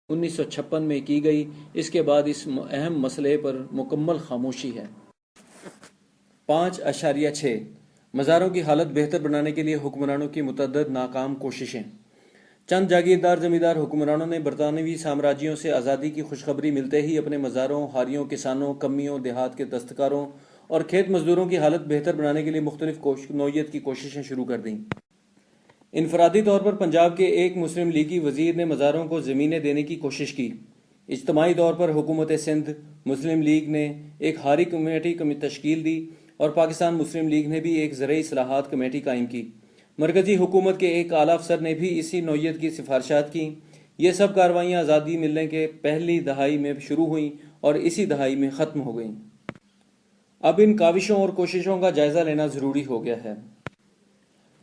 1956 में की गई। इसके बाद इस अहम मसले पर मुकम्मल खामोशी है। 5.6 मज़ारों की हालत बेहतर बनाने के लिए हुक्मरानों की मुतअद्दिद नाकाम कोशिशें। चंद जागीरदार जमींदार हुक्मरानों ने बरतानवी साम्राज्यों से आज़ादी की खुशखबरी मिलते ही अपने मज़ारों, हारियों, किसानों, कम्मियों, देहात के दस्तकारों और खेत मजदूरों की हालत बेहतर बनाने के लिए मुख्तलिफ नौयत की कोशिशें शुरू कर दीं। इनफरादी तौर पर पंजाब के एक मुस्लिम लीगी वजीर ने मज़ारों को ज़मीनें देने की कोशिश की। इज्तमाही तौर पर हुकूमत सिंध मुस्लिम लीग ने एक हारी कमेटी तश्कील दी और पाकिस्तान मुस्लिम लीग ने भी एक ज़रई इस्लाहात कमेटी कायम की। मरकज़ी हुकूमत के एक आला अफसर ने भी इसी नौयत की सिफारिशात की। ये सब कार्रवाइयाँ आज़ादी मिलने के पहली दहाई में शुरू हुईं और इसी दहाई में ख़त्म हो गईं। अब इन काविशों और कोशिशों का जायज़ा लेना ज़रूरी हो गया है,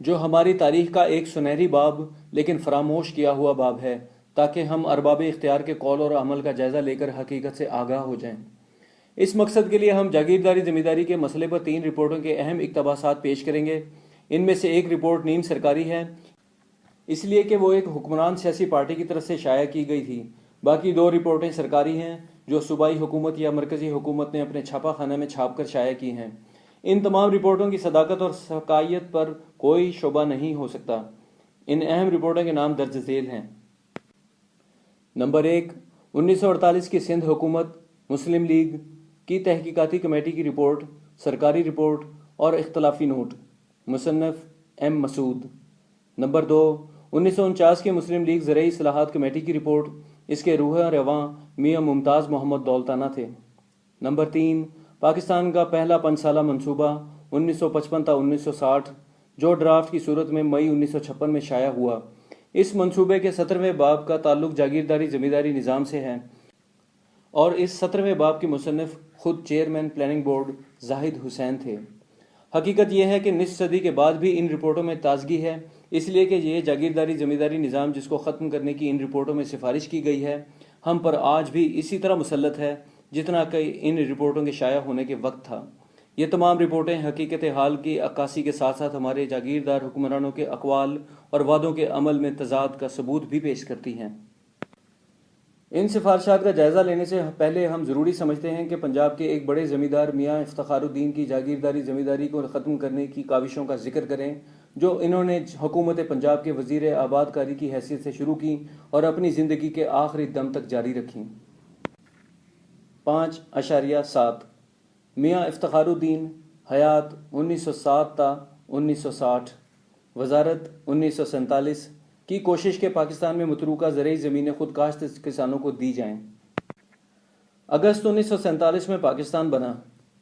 जो हमारी तारीख़ का एक सुनहरी बाब लेकिन फरामोश किया हुआ बाब है, ताकि हम अरबाब इख्तियार के कौल और अमल का जायज़ा लेकर हकीकत से आगाह हो जाएं। इस मकसद के लिए हम जागीरदारी ज़मींदारी के मसले पर 3 रिपोर्टों के अहम इक़्तिबासात पेश करेंगे। इनमें से एक रिपोर्ट नीम सरकारी है, इसलिए कि वो एक हुक्मरान सियासी पार्टी की तरफ से शाया की गई थी। बाकी 2 रिपोर्टें सरकारी हैं, जो सूबाई हुकूमत या मरकज़ी हुकूमत ने अपने छापा खाना में छाप कर शाया की हैं। इन तमाम रिपोर्टों की सदाकत और सकायत पर कोई शुबा नहीं हो सकता। इन अहम रिपोर्टों के नाम दर्ज झेल हैं। नंबर 1, 1948 की सिंध हुकूमत मुस्लिम लीग की तहकीकाती कमेटी की रिपोर्ट, सरकारी रिपोर्ट और इख्तलाफी नोट, मुसन्नफ एम मसूद। नंबर 2, 1949 की मुस्लिम लीग ज़रई इस्लाहात कमेटी की रिपोर्ट, इसके रूह रवां मियाँ मुमताज़ मोहम्मद दौलताना थे। नंबर 3, पाकिस्तान का पहला 5 साला मनसूबा 1955 था 1960, जो ड्राफ्ट की सूरत में मई 1956 में शाया हुआ। इस मनसूबे के 17वें बाब का ताल्लुक जागीरदारी ज़मींदारी निज़ाम से है और इस 17वें बाब के मुसन्निफ खुद chairman planning board Zahid Hussain थे। हकीकत यह है कि निस्फ सदी के बाद भी इन रिपोर्टों में ताजगी है, इसलिए कि ये जागीरदारी ज़मींदारी निज़ाम जिसको ख़त्म करने की इन रिपोर्टों में सिफारिश की गई है, हम पर आज भी इसी तरह मुसल्लत है जितना कि इन रिपोर्टों के शाया होने के वक्त था। ये तमाम रिपोर्टें हकीकत हाल की अक्कासी के साथ साथ हमारे जागीरदार हुक्मरानों के अक़वाल और वादों के अमल में तज़ाद का सबूत भी पेश करती हैं। इन सिफारिशात का जायज़ा लेने से पहले हम ज़रूरी समझते हैं कि पंजाब के एक बड़े ज़मींदार मियाँ इफ्तिखारुद्दीन की जागीरदारी ज़मींदारी को ख़त्म करने की काविशों का जिक्र करें, जो इन्होंने हुकूमत पंजाब के वज़ीर आबादकारी की हैसियत से शुरू की और अपनी ज़िंदगी के आखिरी दम तक जारी रखीं। 5.7 मियाँ इफ्तिखारुद्दीन, हयात 1907 ता 1960, वजारत 1947 की कोशिश के पाकिस्तान में मतरूका ज़रई ज़मीनें खुद काश्त किसानों को दी जाएं। अगस्त 1947 में पाकिस्तान बना।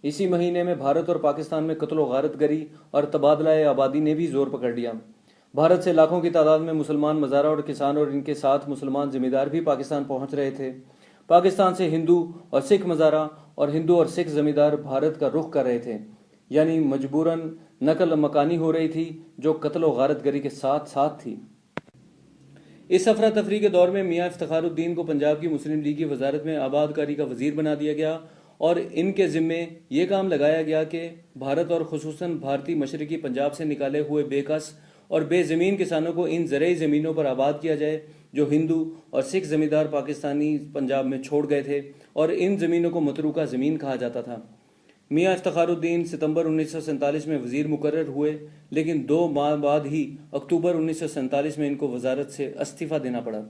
इसी महीने में भारत और पाकिस्तान में कत्ल गारत गरी और तबादला आबादी ने भी जोर पकड़ लिया। भारत से लाखों की तादाद में मुसलमान मज़ारा और किसान और इनके साथ मुसलमान ज़मींदार भी पाकिस्तान पहुँच रहे थे। पाकिस्तान से हिंदू और सिख मज़ारा और हिंदू और सिख ज़मींदार भारत का रुख कर रहे थे, यानी मजबूरन नकल मकानी हो रही थी, जो कत्ल गारत गरी के साथ साथ थी। इस अफरा तफरी के दौर में मियाँ इफ्तिखारुद्दीन को पंजाब की मुस्लिम लीग की वजारत में आबादकारी का वजीर बना दिया गया और इनके ज़िम्मे ये काम लगाया गया कि भारत और खुसूसन भारतीय मशरकी पंजाब से निकाले हुए बेकस और बेज़मीन किसानों को इन ज़रई ज़मीनों पर आबाद किया जाए, जो हिंदू और सिख ज़मींदार पाकिस्तानी पंजाब में छोड़ गए थे, और इन ज़मीनों को मतरूका ज़मीन कहा जाता था। मियाँ इफ्तिखारुद्दीन सितंबर 1947 में वज़ीर मुकर्रर हुए, लेकिन 2 माह बाद ही अक्टूबर 1947 में इनको वजारत से इस्तीफ़ा देना पड़ा।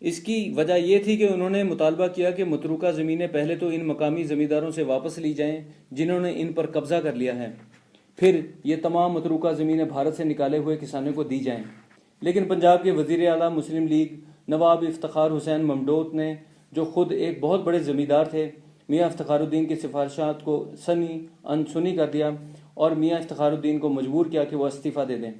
इसकी वजह यह थी कि उन्होंने मुतालबा किया कि मतरूका ज़मीनें पहले तो इन मकामी ज़मींदारों से वापस ली जाएं जिन्होंने इन पर कब्ज़ा कर लिया है, फिर ये तमाम मतरूका ज़मीनें भारत से निकाले हुए किसानों को दी जाएं। लेकिन पंजाब के वज़ीर आला मुस्लिम लीग नवाब इफ्तिखार हुसैन ममडोत ने, जो खुद एक बहुत बड़े ज़मींदार थे, मियाँ इफ्तिखारुद्दीन की सिफारिशात को अनसुनी कर दिया और मियाँ इफ्तिखारुद्दीन को मजबूर किया कि वह इस्तीफ़ा दे दें।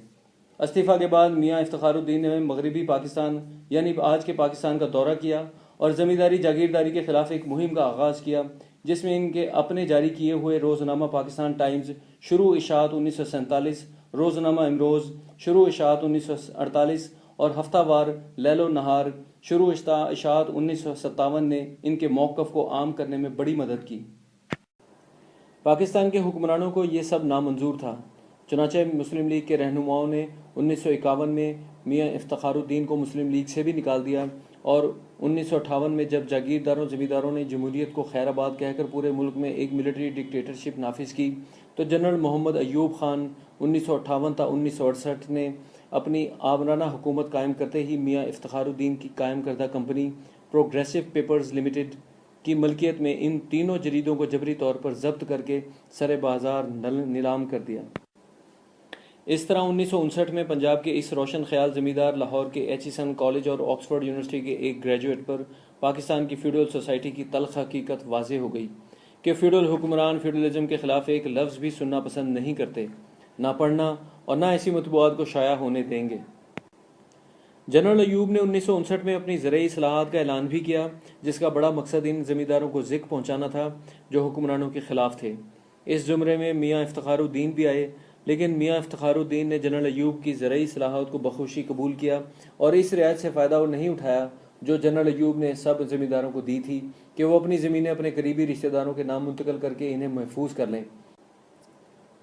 इस्तीफ़ा के बाद मियाँ इफ्तिखारुद्दीन ने मगरबी पाकिस्तान यानी आज के पाकिस्तान का दौरा किया और ज़मींदारी जागीरदारी के ख़िलाफ़ एक मुहिम का आगाज़ किया, जिसमें इनके अपने जारी किए हुए रोज़नामा पाकिस्तान टाइम्स शुरू इशात 1947, रोज़नामा इमरोज़ शुरू इशात 1948 और हफ्तावार लैलो नहार शुरू इशात 1957 ने इनके मौक़िफ़ को आम करने में बड़ी मदद की। पाकिस्तान के हुक्मरानों को ये सब नामंजूर था, चुनांचे मुस्लिम लीग के रहनुमाओं ने 1951 में मियाँ इफ्तिखारुद्दीन को मुस्लिम लीग से भी निकाल दिया اور 1958 میں جب جاگیرداروں زمینداروں نے جمہوریت کو خیر آباد کہہ کر پورے ملک میں ایک ملٹری ڈکٹیٹرشپ نافذ کی تو جنرل محمد ایوب خان 1958 تا 1968 نے اپنی آمرانہ حکومت قائم کرتے ہی میاں افتخار الدین کی قائم کردہ کمپنی پروگریسو پیپرز لمیٹڈ کی ملکیت میں ان تینوں جریدوں کو جبری طور پر ضبط کر کے سر بازار نیلام کر دیا۔ اس طرح 1959 میں پنجاب کے اس روشن خیال زمیندار لاہور کے ایچیسن کالج اور آکسفورڈ یونیورسٹی کے ایک گریجویٹ پر پاکستان کی فیوڈل سوسائٹی کی تلخ حقیقت واضح ہو گئی کہ فیوڈل حکمران فیوڈلزم کے خلاف ایک لفظ بھی سننا پسند نہیں کرتے، نہ پڑھنا اور نہ ایسی مطبوعات کو شائع ہونے دیں گے۔ جنرل ایوب نے 1959 میں اپنی زرعی اصلاحات کا اعلان بھی کیا، جس کا بڑا مقصد ان زمینداروں کو ذکر پہنچانا تھا جو حکمرانوں کے خلاف تھے۔ اس زمرے میں میاں افتخار الدین بھی آئے، لیکن میاں افتخار الدین نے جنرل ایوب کی زرعی اصلاحات کو بخوشی قبول کیا اور اس رعایت سے فائدہ نہیں اٹھایا جو جنرل ایوب نے سب زمینداروں کو دی تھی کہ وہ اپنی زمینیں اپنے قریبی رشتہ داروں کے نام منتقل کر کے انہیں محفوظ کر لیں۔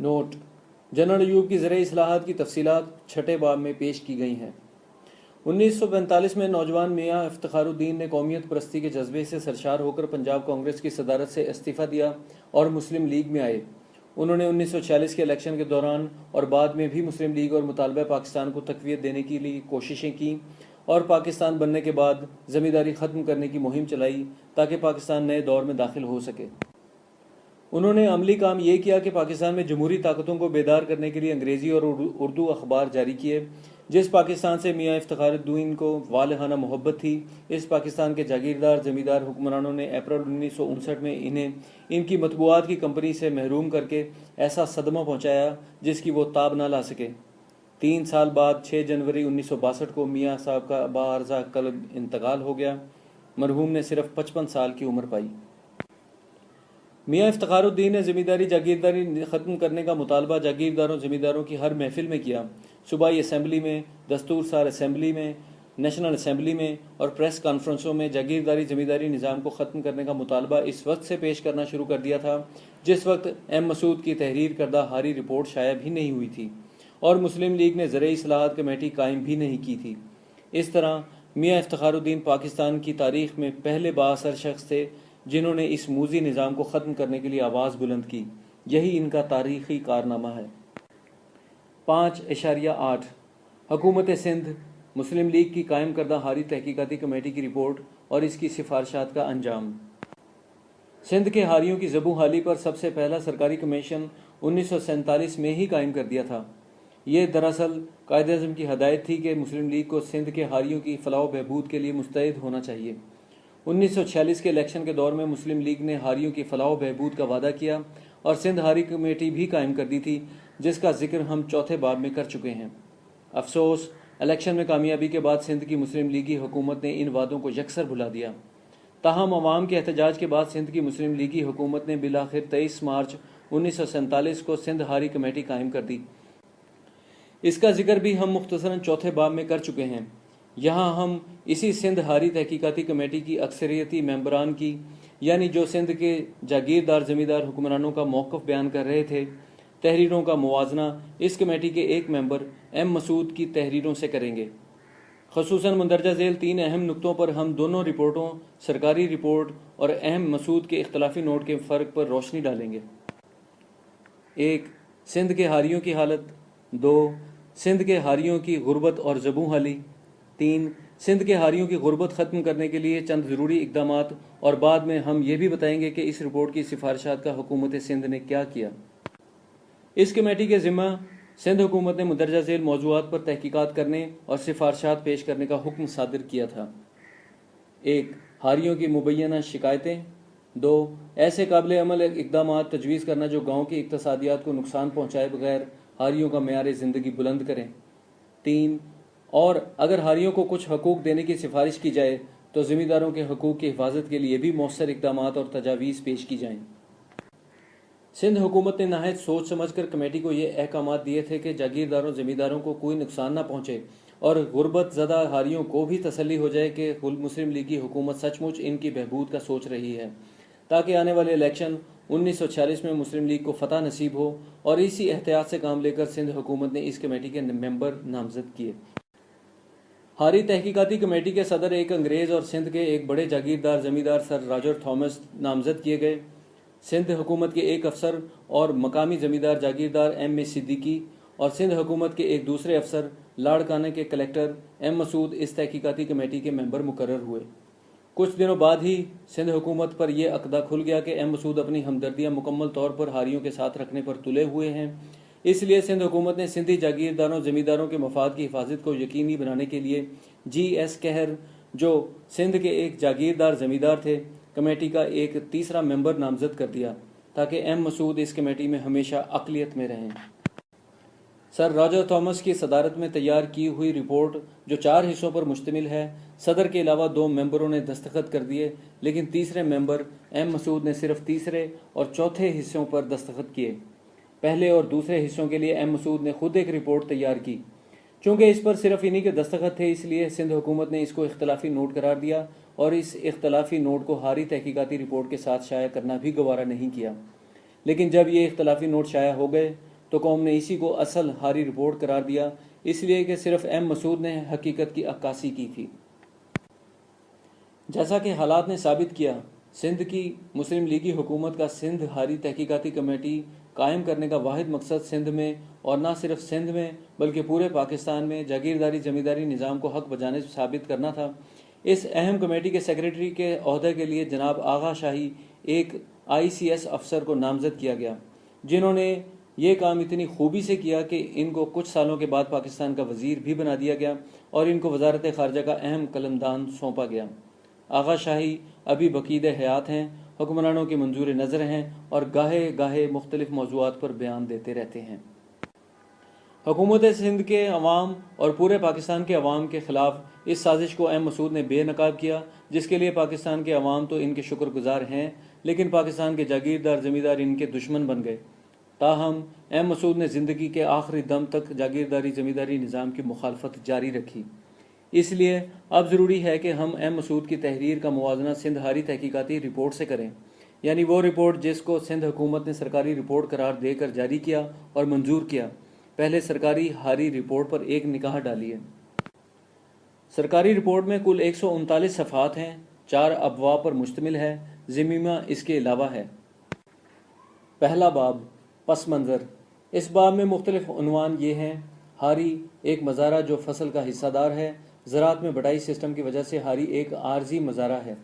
نوٹ: جنرل ایوب کی زرعی اصلاحات کی تفصیلات چھٹے باب میں پیش کی گئی ہیں۔ 1945 میں نوجوان میاں افتخار الدین نے قومیت پرستی کے جذبے سے سرشار ہو کر پنجاب کانگریس کی صدارت سے استعفیٰ دیا اور مسلم لیگ میں آئے۔ انہوں نے 1946 کے الیکشن کے دوران اور بعد میں بھی مسلم لیگ اور مطالبہ پاکستان کو تقویت دینے کے لیے کوششیں کیں اور پاکستان بننے کے بعد زمینداری ختم کرنے کی مہم چلائی تاکہ پاکستان نئے دور میں داخل ہو سکے۔ انہوں نے عملی کام یہ کیا کہ پاکستان میں جمہوری طاقتوں کو بیدار کرنے کے لیے انگریزی اور اردو اخبار جاری کیے۔ جس پاکستان سے میاں افتخار الدین کو والہانہ محبت تھی، اس پاکستان کے جاگیردار زمیندار حکمرانوں نے اپریل 1959 میں انہیں ان کی مطبوعات کی کمپنی سے محروم کر کے ایسا صدمہ پہنچایا جس کی وہ تاب نہ لا سکے۔ 3 سال بعد 6 جنوری 1962 کو میاں صاحب کا باعرضہ قلب انتقال ہو گیا۔ مرحوم نے صرف 55 سال کی عمر پائی۔ میاں افتخار الدین نے زمینداری جاگیرداری ختم کرنے کا مطالبہ جاگیرداروں زمینداروں کی ہر محفل میں کیا۔ صوبائی اسمبلی میں، دستور ساز اسمبلی میں، نیشنل اسمبلی میں اور پریس کانفرنسوں میں جاگیرداری زمینداری نظام کو ختم کرنے کا مطالبہ اس وقت سے پیش کرنا شروع کر دیا تھا جس وقت ایم مسعود کی تحریر کردہ ہاری رپورٹ شائع بھی نہیں ہوئی تھی اور مسلم لیگ نے زرعی اصلاحات کمیٹی قائم بھی نہیں کی تھی۔ اس طرح میاں افتخار الدین پاکستان کی تاریخ میں پہلے بااثر شخص تھے جنہوں نے اس موذی نظام کو ختم کرنے کے لیے آواز بلند کی۔ یہی ان کا تاریخی کارنامہ ہے۔ 5.8 حکومت سندھ مسلم لیگ کی قائم کردہ ہاری تحقیقاتی کمیٹی کی رپورٹ اور اس کی سفارشات کا انجام۔ سندھ کے ہاریوں کی زبوں حالی پر سب سے پہلا سرکاری کمیشن 1947 میں ہی قائم کر دیا تھا۔ یہ دراصل قائد اعظم کی ہدایت تھی کہ مسلم لیگ کو سندھ کے ہاریوں کی فلاح و بہبود کے لیے مستعد ہونا چاہیے۔ 1946 کے الیکشن کے دور میں مسلم لیگ نے ہاریوں کی فلاح و بہبود کا وعدہ کیا اور سندھ ہاری کمیٹی بھی قائم کر دی تھی جس کا ذکر ہم چوتھے باب میں کر چکے ہیں۔ افسوس، الیکشن میں کامیابی کے بعد سندھ کی مسلم لیگی حکومت نے ان وعدوں کو یکسر بھلا دیا۔ تاہم عوام کے احتجاج کے بعد سندھ کی مسلم لیگی حکومت نے بالآخر 23 مارچ 1947 کو سندھ ہاری کمیٹی قائم کر دی۔ اس کا ذکر بھی ہم مختصراً چوتھے باب میں کر چکے ہیں۔ یہاں ہم اسی سندھ ہاری تحقیقاتی کمیٹی کی اکثریتی ممبران کی، یعنی جو سندھ کے جاگیردار زمیندار حکمرانوں کا موقف بیان کر رہے تھے، تحریروں کا موازنہ اس کمیٹی کے ایک ممبر ایم مسعود کی تحریروں سے کریں گے۔ خصوصاً مندرجہ ذیل 3 اہم نقطوں پر ہم دونوں رپورٹوں، سرکاری رپورٹ اور اہم مسعود کے اختلافی نوٹ کے فرق پر روشنی ڈالیں گے۔ 1. سندھ کے ہاریوں کی حالت۔ 2. سندھ کے ہاریوں کی غربت اور زبوں حالی۔ 3. سندھ کے ہاریوں کی غربت ختم کرنے کے لیے چند ضروری اقدامات، اور بعد میں ہم یہ بھی بتائیں گے کہ اس رپورٹ کی سفارشات کا حکومت سندھ نے کیا کیا۔ اس کمیٹی کے ذمہ سندھ حکومت نے مندرجہ ذیل موضوعات پر تحقیقات کرنے اور سفارشات پیش کرنے کا حکم صادر کیا تھا۔ 1. ہاریوں کی مبینہ شکایتیں۔ 2. ایسے قابل عمل اقدامات تجویز کرنا جو گاؤں کی اقتصادیات کو نقصان پہنچائے بغیر ہاریوں کا معیار زندگی بلند کریں۔ 3. اور اگر ہاریوں کو کچھ حقوق دینے کی سفارش کی جائے تو زمینداروں کے حقوق کی حفاظت کے لیے بھی مؤثر اقدامات اور تجاویز پیش کی جائیں۔ سندھ حکومت نے نہایت سوچ سمجھ کر کمیٹی کو یہ احکامات دیے تھے کہ جاگیرداروں زمینداروں کو کوئی نقصان نہ پہنچے اور غربت زدہ ہاریوں کو بھی تسلی ہو جائے کہ مسلم لیگی حکومت سچ مچ ان کی بہبود کا سوچ رہی ہے، تاکہ آنے والے الیکشن 1946 میں مسلم لیگ کو فتح نصیب ہو، اور اسی احتیاط سے کام لے کر سندھ حکومت نے اس کمیٹی کے ممبر نامزد کیے۔ हारी तहकीकाती कमेटी के सदर एक अंग्रेज़ और सिंध के एक बड़े जागीरदार जमींदार सर रॉजर थॉमस नामजद किए गए। सिंध हुकूमत के एक अफसर और मकामी जमींदार जागीरदार M. A. सिद्दीकी और सिंध हुकूमत के एक दूसरे अफसर लाड़काना के कलेक्टर M. मसूद इस तहकीकाती कमेटी के मेंबर मुकर्रर हुए। कुछ दिनों बाद ही सिंध हुकूमत पर यह अक़दा खुल गया कि M. मसूद अपनी हमदर्दियाँ मुकम्मल तौर पर हारियों के साथ रखने पर तुले हुए हैं। इसलिए सिंध हुकूमत ने सिंधी जागीरदारों जमींदारों के मफाद की हिफाजत को यकीनी बनाने के लिए G. S. कहर, जो सिंध के एक जागीरदार जमींदार थे, कमेटी का एक तीसरा मेंबर नामजद कर दिया ताकि M. मसूद इस कमेटी में हमेशा अक़लियत में रहें। सर रॉजर थॉमस की सदारत में तैयार की हुई रिपोर्ट, जो 4 हिस्सों पर मुश्तमिल है, सदर के अलावा 2 मेंबरों ने दस्तखत कर दिए, लेकिन तीसरे मेंबर M. मसूद ने सिर्फ तीसरे और चौथे हिस्सों पर दस्तखत किए। पहले और दूसरे हिस्सों के लिए M. मसूद ने खुद एक रिपोर्ट तैयार की। चूँकि इस पर सिर्फ इन्हीं के दस्तखत थे, इसलिए सिंध हुकूमत ने इसको इख्तलाफी नोट करार दिया और इस इख्तलाफी नोट को हारी तहकीकाती रिपोर्ट के साथ शाया करना भी गवारा नहीं किया। लेकिन जब ये इख्तलाफी नोट शाया हो गए तो कौम ने इसी को असल हारी रिपोर्ट करार दिया, इसलिए कि सिर्फ M. मसूद ने हकीकत की अक्कासी की थी। जैसा कि हालात ने साबित किया, सिंध की मुस्लिम लीगी हुकूमत का सिंध हारी तहकीकाती कमेटी कायम करने का वाहिद मकसद सिंध में, और ना सिर्फ सिंध में बल्कि पूरे पाकिस्तान में जागीरदारी जमींदारी निज़ाम को हक बजाने से साबित करना था। इस अहम कमेटी के सेक्रेटरी के ओहदे के लिए जनाब आगा शाही, एक ICS अफसर को नामजद किया गया, जिन्होंने ये काम इतनी खूबी से किया कि इनको कुछ सालों के बाद पाकिस्तान का वज़ीर भी बना दिया गया और इनको वजारत ख़ारजा का अहम कलमदान सौंपा गया। आगा शाही अभी बकीद हयात हैं, हुक्मरानों की मंजूर नज़र हैं और गाहे गाहे मुख्तलिफ मौज़ूआत पर बयान देते रहते हैं। हुकूमत सिंध के अवाम और पूरे पाकिस्तान के अवाम के ख़िलाफ़ इस साजिश को M. मसूद ने बेनकाब किया, जिसके लिए पाकिस्तान के अवाम तो इनके शुक्रगुजार हैं, लेकिन पाकिस्तान के जागीरदार ज़मींदार इनके दुश्मन बन गए। ताहम M. मसूद ने ज़िंदगी के आखिरी दम तक जागीरदारी ज़मींदारी निज़ाम की मुखालफत जारी रखी। इसलिए अब ज़रूरी है कि हम M. मसूद की तहरीर का मुवाजना सिंध हारी तहकीकाती रिपोर्ट से करें, यानी वो रिपोर्ट जिसको सिंध हुकूमत ने सरकारी रिपोर्ट करार देकर जारी किया और मंजूर किया। पहले सरकारी हारी रिपोर्ट पर एक निगाह डालिए। सरकारी रिपोर्ट में कुल 139 सफ़हात हैं, 4 अबवाब पर मुश्तमिल है। ज़मीमा इसके अलावा है। पहला बाब, पस मंज़र। इस बाब में मुख्तलिफ उन्वान ये हैं: हारी एक मज़ारा जो फसल का हिस्सादार है, ज़राअत में बटाई सिस्टम की वजह से हारी एक आर्जी मज़ारा है।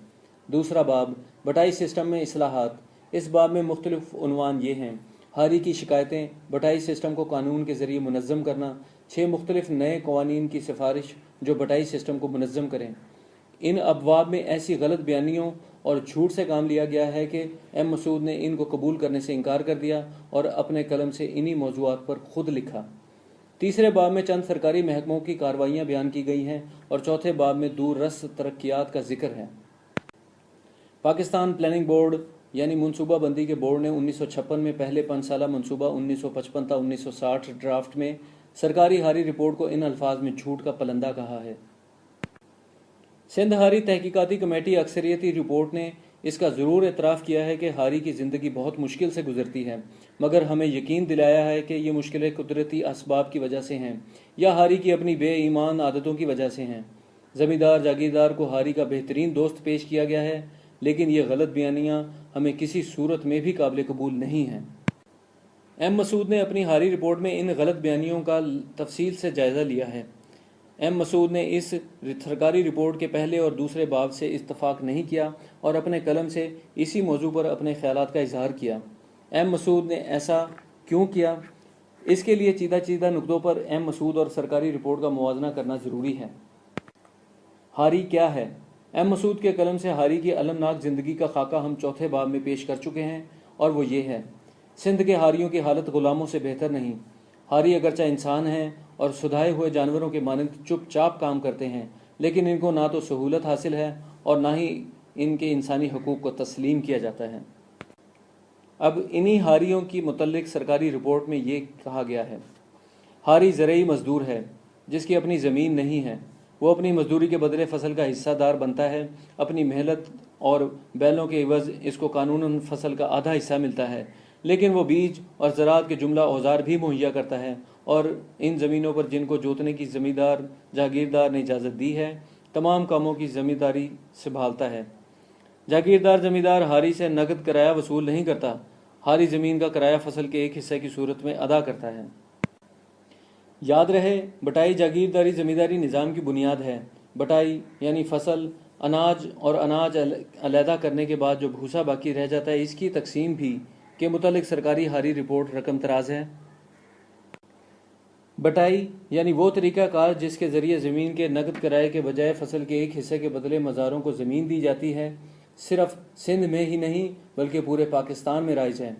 दूसरा बाब, बटाई सिस्टम में इस्लाहात। इस बाब में मुख्तलिफ उन्वान ये हैं: हारी की शिकायतें, बटाई सिस्टम को कानून के ज़रिए मुनज़्ज़म करना, 6 मुख्तलिफ नए कवानीन की सिफारिश जो बटाई सिस्टम को मुनज़्ज़म करें। इन अबवाब में ऐसी गलत बयानियों और झूठ से काम लिया गया है कि M. मसूद ने इनको कबूल करने से इनकार कर दिया और अपने कलम से इन्हीं मौज़ूआत पर खुद लिखा। तीसरे बाब में चंद सरकारी महकमों की कार्रवाइयाँ बयान की गई हैं और चौथे बाब में दूर रस तरक्कियात का जिक्र है। पाकिस्तान प्लानिंग बोर्ड यानी मनसूबा बंदी के बोर्ड ने 1956 में पहले 5 साला मनसूबा 1955 था 1960 ड्राफ्ट में सरकारी हारी रिपोर्ट को इन अल्फाज में झूठ का पलंदा कहा है। सिंध हारी तहकीकाती कमेटी अक्सरियती रिपोर्ट ने इसका ज़रूर एतराफ़ किया है कि हारी की ज़िंदगी बहुत मुश्किल से गुजरती है, मगर हमें यकीन दिलाया है कि ये मुश्किलें कुदरती असबाब की वजह से हैं या हारी की अपनी बेईमान आदतों की वजह से हैं। ज़मींदार जागीरदार को हारी का बेहतरीन दोस्त पेश किया गया है, लेकिन ये गलत बयानियाँ हमें किसी सूरत में भी काबिल कबूल नहीं हैं। M. मसूद ने अपनी हारी रिपोर्ट में इन गलत बयानियों का तफसील से जायज़ा लिया है। M. मसूद ने इस सरकारी रिपोर्ट के पहले और दूसरे बाब से इत्तफाक नहीं किया और अपने कलम से इसी मौजू पर अपने ख्यालात का इजहार किया। M. मसूद ने ऐसा क्यों किया, इसके लिए चीदा नुक्तों पर M. मसूद और सरकारी रिपोर्ट का मुवाजना करना ज़रूरी है। हारी क्या है? M. मसूद के कलम से हारी की अलमनाक ज़िंदगी का खाका हम चौथे बाब में पेश कर चुके हैं और वो ये है: सिंध के हारियों की हालत ग़ुलामों से बेहतर नहीं। हारी अगरचा इंसान हैं और सुधाए हुए जानवरों के मानंद चुपचाप काम करते हैं, लेकिन इनको ना तो सहूलत हासिल है और ना ही इनके इंसानी हकूक़ को तस्लीम किया जाता है। अब इन्हीं हारियों की मुतल्लिक सरकारी रिपोर्ट में ये कहा गया है: हारी ज़रई मज़दूर है जिसकी अपनी ज़मीन नहीं है। वो अपनी मजदूरी के बदले फसल का हिस्सादार बनता है। अपनी मेहनत और बैलों के इवज़ इसको कानूनन फसल का आधा हिस्सा मिलता है, लेकिन वो बीज और ज़राअत के जुमला औजार भी मुहैया करता है اور ان زمینوں پر جن کو جوتنے کی زمیندار جاگیردار نے اجازت دی ہے تمام کاموں کی ذمہ داری سنبھالتا ہے۔ جاگیردار زمیندار ہاری سے نقد کرایہ وصول نہیں کرتا، ہاری زمین کا کرایہ فصل کے ایک حصے کی صورت میں ادا کرتا ہے۔ یاد رہے، بٹائی جاگیرداری زمینداری نظام کی بنیاد ہے۔ بٹائی یعنی فصل، اناج اور اناج علیحدہ کرنے کے بعد جو بھوسا باقی رہ جاتا ہے اس کی تقسیم بھی کے متعلق سرکاری ہاری رپورٹ رقم تراز ہے۔ بٹائی یعنی وہ طریقہ کار جس کے ذریعے زمین کے نقد کرائے کے بجائے فصل کے ایک حصے کے بدلے مزاروں کو زمین دی جاتی ہے، صرف سندھ میں ہی نہیں بلکہ پورے پاکستان میں رائج ہے۔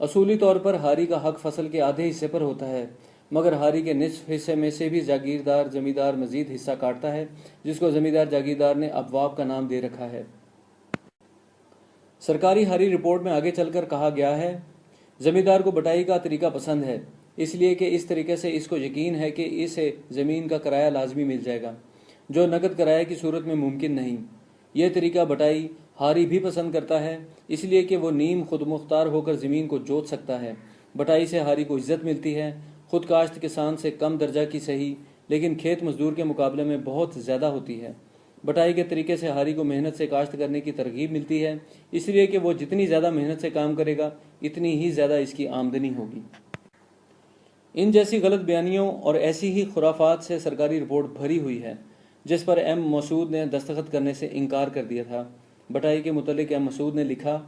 اصولی طور پر ہاری کا حق فصل کے آدھے حصے پر ہوتا ہے، مگر ہاری کے نصف حصے میں سے بھی جاگیردار زمیندار مزید حصہ کاٹتا ہے، جس کو زمیندار جاگیردار نے ابواب کا نام دے رکھا ہے۔ سرکاری ہاری رپورٹ میں آگے چل کر کہا گیا ہے، زمیندار کو بٹائی کا طریقہ پسند ہے، اس لیے کہ اس طریقے سے اس کو یقین ہے کہ اسے زمین کا کرایہ لازمی مل جائے گا، جو نقد کرایہ کی صورت میں ممکن نہیں۔ یہ طریقہ بٹائی ہاری بھی پسند کرتا ہے، اس لیے کہ وہ نیم خود مختار ہو کر زمین کو جوت سکتا ہے۔ بٹائی سے ہاری کو عزت ملتی ہے، خود کاشت کسان سے کم درجہ کی صحیح لیکن کھیت مزدور کے مقابلے میں بہت زیادہ ہوتی ہے۔ بٹائی کے طریقے سے ہاری کو محنت سے کاشت کرنے کی ترغیب ملتی ہے، اس لیے کہ وہ جتنی زیادہ محنت سے کام کرے گا اتنی ہی زیادہ اس کی آمدنی ہوگی۔ ان جیسی غلط بیانیوں اور ایسی ہی خرافات سے سرکاری رپورٹ بھری ہوئی ہے، جس پر ایم مسعود نے دستخط کرنے سے انکار کر دیا تھا۔ بٹائی کے متعلق ایم مسعود نے لکھا،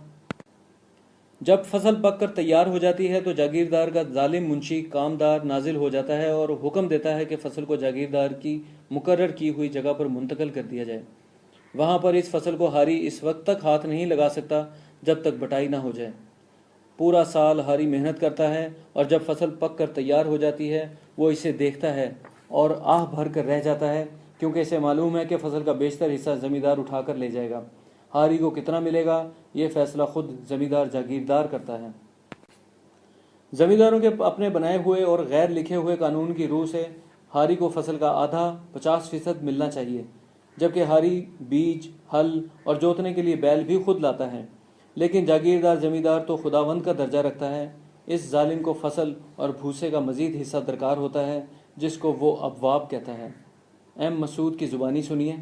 جب فصل پک کر تیار ہو جاتی ہے تو جاگیردار کا ظالم منشی کامدار نازل ہو جاتا ہے اور حکم دیتا ہے کہ فصل کو جاگیردار کی مقرر کی ہوئی جگہ پر منتقل کر دیا جائے۔ وہاں پر اس فصل کو ہاری اس وقت تک ہاتھ نہیں لگا سکتا جب تک بٹائی نہ ہو جائے۔ پورا سال ہاری محنت کرتا ہے اور جب فصل پک کر تیار ہو جاتی ہے وہ اسے دیکھتا ہے اور آہ بھر کر رہ جاتا ہے، کیونکہ اسے معلوم ہے کہ فصل کا بیشتر حصہ زمیندار اٹھا کر لے جائے گا۔ ہاری کو کتنا ملے گا یہ فیصلہ خود زمیندار جاگیردار کرتا ہے۔ زمینداروں کے اپنے بنائے ہوئے اور غیر لکھے ہوئے قانون کی روح سے ہاری کو فصل کا آدھا 50% ملنا چاہیے، جبکہ ہاری بیج، ہل اور جوتنے کے لیے بیل بھی خود لاتا ہے، لیکن جاگیردار زمیندار تو خداوند کا درجہ رکھتا ہے۔ اس ظالم کو فصل اور بھوسے کا مزید حصہ درکار ہوتا ہے، جس کو وہ ابواب کہتا ہے۔ ایم مسعود کی زبانی سنیے۔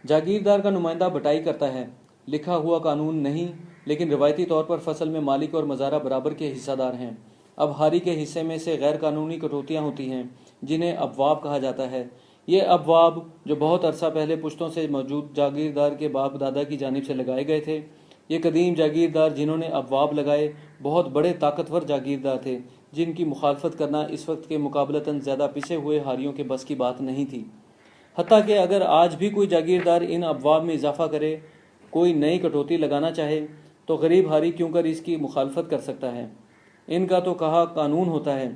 جاگیردار کا نمائندہ بٹائی کرتا ہے، لکھا ہوا قانون نہیں، لیکن روایتی طور پر فصل میں مالک اور مزارہ برابر کے حصہ دار ہیں۔ اب ہاری کے حصے میں سے غیر قانونی کٹوتیاں ہوتی ہیں، جنہیں ابواب کہا جاتا ہے۔ یہ ابواب جو بہت عرصہ پہلے پشتوں سے موجود جاگیردار کے باپ دادا کی جانب سے لگائے گئے تھے۔ یہ قدیم جاگیردار جنہوں نے ابواب لگائے بہت بڑے طاقتور جاگیردار تھے، جن کی مخالفت کرنا اس وقت کے مقابلتاً زیادہ پسے ہوئے ہاریوں کے بس کی بات نہیں تھی۔ حتیٰ کہ اگر آج بھی کوئی جاگیردار ان ابواب میں اضافہ کرے، کوئی نئی کٹوتی لگانا چاہے، تو غریب ہاری کیوں کر اس کی مخالفت کر سکتا ہے؟ ان کا تو کہا قانون ہوتا ہے،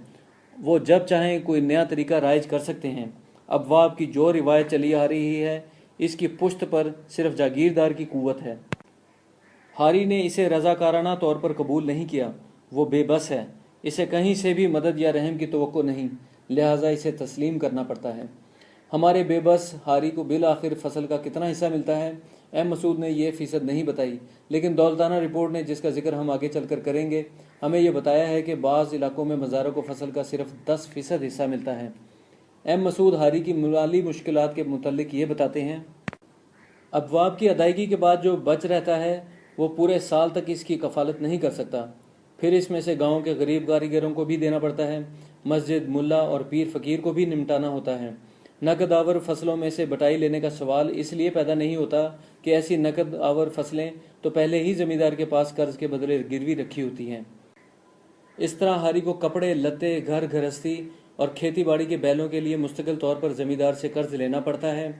وہ جب چاہیں کوئی نیا طریقہ رائج کر سکتے ہیں۔ ابواب کی جو روایت چلی آ رہی ہے اس کی پشت پر صرف جاگیردار کی قوت ہے۔ ہاری نے اسے رضاکارانہ طور پر قبول نہیں کیا، وہ بے بس ہے، اسے کہیں سے بھی مدد یا رحم کی توقع نہیں، لہٰذا اسے تسلیم کرنا پڑتا ہے۔ ہمارے بے بس ہاری کو بالآخر فصل کا کتنا حصہ ملتا ہے؟ ایم مسعود نے یہ فیصد نہیں بتائی، لیکن دولتانہ رپورٹ نے، جس کا ذکر ہم آگے چل کر کریں گے، ہمیں یہ بتایا ہے کہ بعض علاقوں میں مزاروں کو فصل کا صرف 10% حصہ ملتا ہے۔ ایم مسعود ہاری کی مالی مشکلات کے متعلق یہ بتاتے ہیں، ابواب کی ادائیگی کے بعد جو بچ رہتا ہے وہ پورے سال تک اس کی کفالت نہیں کر سکتا، پھر اس میں سے گاؤں کے غریب کاریگروں کو بھی دینا پڑتا ہے، مسجد، ملا اور پیر فقیر کو بھی نمٹانا ہوتا ہے۔ نقد آور فصلوں میں سے بٹائی لینے کا سوال اس لیے پیدا نہیں ہوتا کہ ایسی نقد آور فصلیں تو پہلے ہی زمیندار کے پاس قرض کے بدلے گروی رکھی ہوتی ہیں۔ اس طرح ہاری کو کپڑے، لتے، گھر گھرستی اور کھیتی باڑی کے بیلوں کے لیے مستقل طور پر زمیندار سے قرض لینا پڑتا ہے۔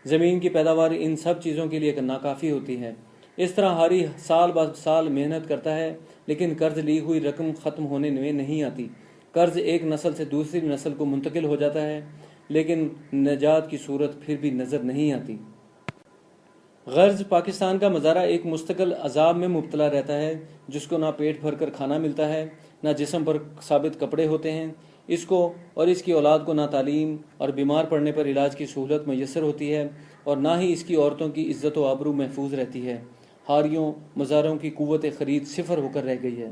زمین کی پیداوار ان سب چیزوں کے لیے ناکافی ہوتی ہے۔ اس طرح ہاری سال بعد سال محنت کرتا ہے، لیکن قرض لی ہوئی رقم ختم ہونے میں نہیں آتی۔ قرض ایک نسل سے دوسری نسل کو منتقل ہو جاتا ہے، لیکن نجات کی صورت پھر بھی نظر نہیں آتی۔ غرض پاکستان کا مزارع ایک مستقل عذاب میں مبتلا رہتا ہے، جس کو نہ پیٹ بھر کر کھانا ملتا ہے، نہ جسم پر ثابت کپڑے ہوتے ہیں۔ اس کو اور اس کی اولاد کو نہ تعلیم اور بیمار پڑنے پر علاج کی سہولت میسر ہوتی ہے، اور نہ ہی اس کی عورتوں کی عزت و آبرو محفوظ رہتی ہے۔ ہاریوں، مزاروں کی قوت خرید صفر ہو کر رہ گئی ہے۔